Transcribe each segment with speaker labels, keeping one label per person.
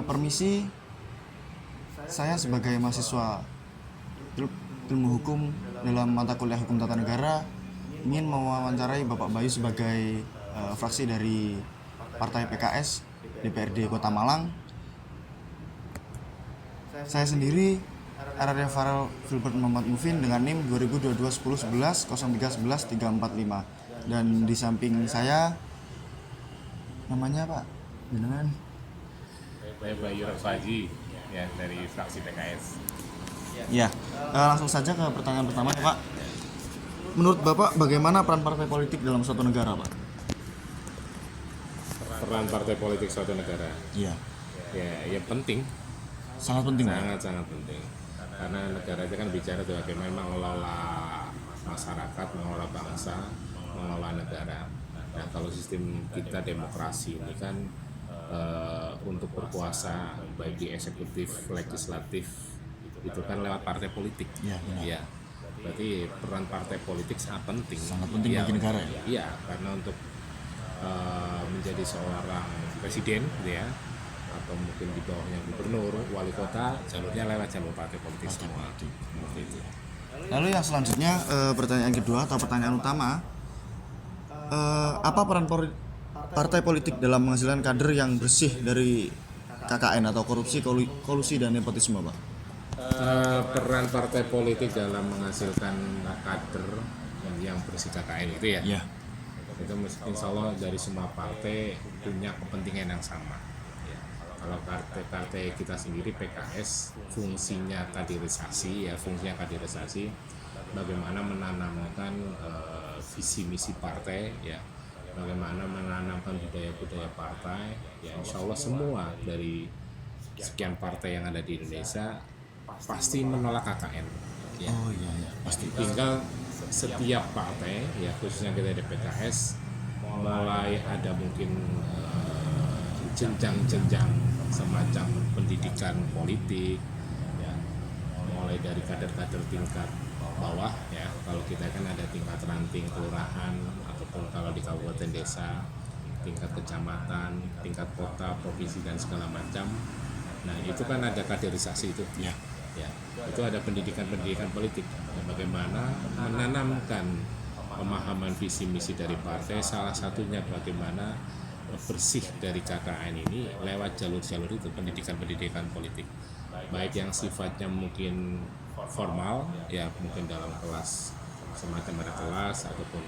Speaker 1: Permisi, saya sebagai mahasiswa ilmu hukum dalam mata kuliah hukum tata negara ingin mewawancarai Bapak Bayu sebagai fraksi dari Partai PKS DPRD Kota Malang. Saya sendiri Aradia Farel Filbert Muhammad Mufin dengan NIM 2022-1011-0311-345. Dan di samping saya namanya Pak jenengan
Speaker 2: Saya Bayu Raffaji ya dari fraksi PKS.
Speaker 1: ya. Langsung saja ke pertanyaan pertama ya Pak. Menurut Bapak bagaimana peran partai politik dalam suatu negara Pak?
Speaker 2: Peran partai politik suatu negara
Speaker 1: Iya,
Speaker 2: ya penting,
Speaker 1: sangat penting Pak.
Speaker 2: sangat penting, karena negara itu kan bicara bagaimana mengelola masyarakat, mengelola bangsa, mengelola negara. Nah, kalau sistem kita demokrasi ini kan untuk berkuasa baik di eksekutif, legislatif itu kan lewat partai politik.
Speaker 1: Iya, benar.
Speaker 2: Ya, berarti peran partai politik sangat penting.
Speaker 1: Sangat penting bagi negara ya?
Speaker 2: Iya, karena untuk menjadi seorang presiden gitu ya, atau mungkin di bawahnya gubernur, wali kota, jalurnya lewat jalur partai politik semua. Seperti itu.
Speaker 1: Lalu yang selanjutnya pertanyaan kedua atau pertanyaan utama, apa peran partai politik dalam menghasilkan kader yang bersih dari KKN atau korupsi, kolusi dan nepotisme Pak?
Speaker 2: Peran partai politik dalam menghasilkan kader yang bersih KKN itu ya,
Speaker 1: Iya.
Speaker 2: itu insya Allah dari semua partai punya kepentingan yang sama ya. Kalau partai kita sendiri PKS fungsinya kaderisasi bagaimana menanamkan visi misi partai ya, bagaimana menanamkan budaya partai ya. Insya Allah semua dari sekian partai yang ada di Indonesia pasti menolak KKN ya.
Speaker 1: Oh iya, pasti.
Speaker 2: Tinggal setiap partai ya, khususnya kita di PKS mulai ada mungkin jenjang-jenjang semacam pendidikan politik ya, mulai dari kader-kader tingkat bawah ya. Kalau kita kan ada tingkat ranting kelurahan, ataupun kalau di kabupaten desa tingkat kecamatan, tingkat kota, provinsi dan segala macam. Nah itu kan ada kaderisasi itu ya. Itu ada pendidikan politik ya, bagaimana menanamkan pemahaman visi misi dari partai, salah satunya bagaimana bersih dari KKN ini lewat jalur-jalur itu, pendidikan politik, baik yang sifatnya mungkin formal ya, mungkin dalam kelas semacam ada kelas ataupun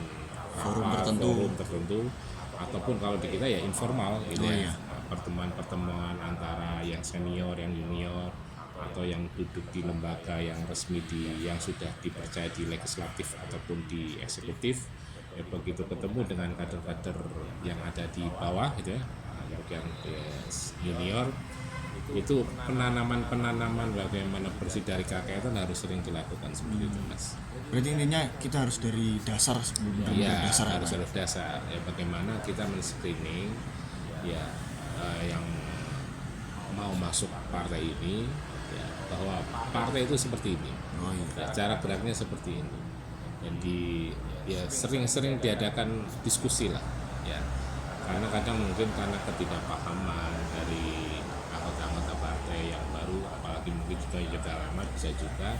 Speaker 1: Forum
Speaker 2: tertentu, ataupun kalau di kita ya informal gitu ya, pertemuan antara yang senior, yang junior, atau yang duduk di lembaga yang resmi yang sudah dipercaya di legislatif ataupun di eksekutif ya. Begitu ketemu dengan kader-kader yang ada di bawah gitu ya, yang junior, itu penanaman bagaimana bersih dari KKN itu harus sering dilakukan seperti itu Mas.
Speaker 1: Berarti intinya kita harus dari dasar sebelum dasar
Speaker 2: harus dasar ya, bagaimana kita men-screening ya yang mau masuk partai ini ya, bahwa partai itu seperti ini, cara geraknya seperti ini. Jadi ya sering-sering diadakan diskusi lah ya, karena kadang mungkin karena ketidakpahaman dari anggota partai yang baru, apalagi mungkin juga lama, bisa juga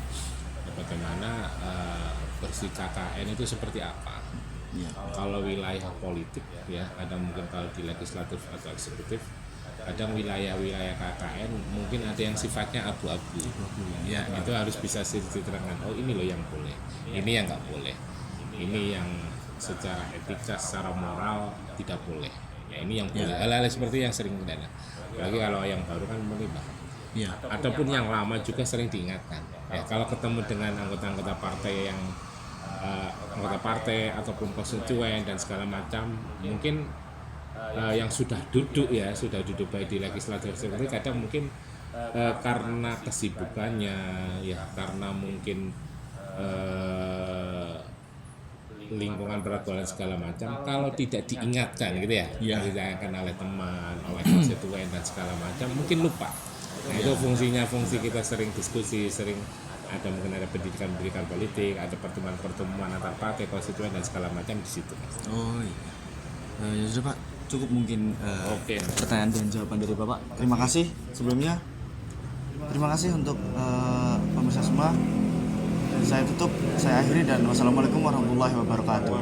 Speaker 2: ya, bagaimana bersih KKN itu seperti apa ya. Kalau wilayah politik ya, kadang mungkin kalau di legislatif atau eksekutif, kadang wilayah KKN mungkin ada yang sifatnya abu-abu ya, itu harus bisa diterangkan, oh ini loh yang boleh, ini yang nggak boleh, ini yang secara etika, secara moral tidak boleh ya, ini yang boleh. Hal-hal seperti yang sering ada, lagi kalau yang baru kan melibat ya, ataupun yang lama juga sering diingatkan ya. Kalau ketemu dengan anggota partai yang anggota partai ataupun konstituen dan segala macam, mungkin yang sudah duduk baik di legislatif seperti, kadang mungkin karena kesibukannya ya, karena mungkin lingkungan pergaulan segala macam, kalau tidak diingatkan gitu ya, diingatkan oleh teman, oleh konstituen dan segala macam, mungkin lupa. Nah itu fungsi kita sering diskusi, sering ada mungkin ada pendidikan politik, ada pertemuan antar partai, konstituen dan segala macam di situ Mas.
Speaker 1: Oh iya. Ya sudah Pak. cukup mungkin
Speaker 2: Oke.
Speaker 1: pertanyaan dan jawaban dari Bapak. Terima kasih sebelumnya. Terima kasih untuk pemirsa semua. Saya tutup, saya akhiri dan wassalamualaikum warahmatullahi wabarakatuh.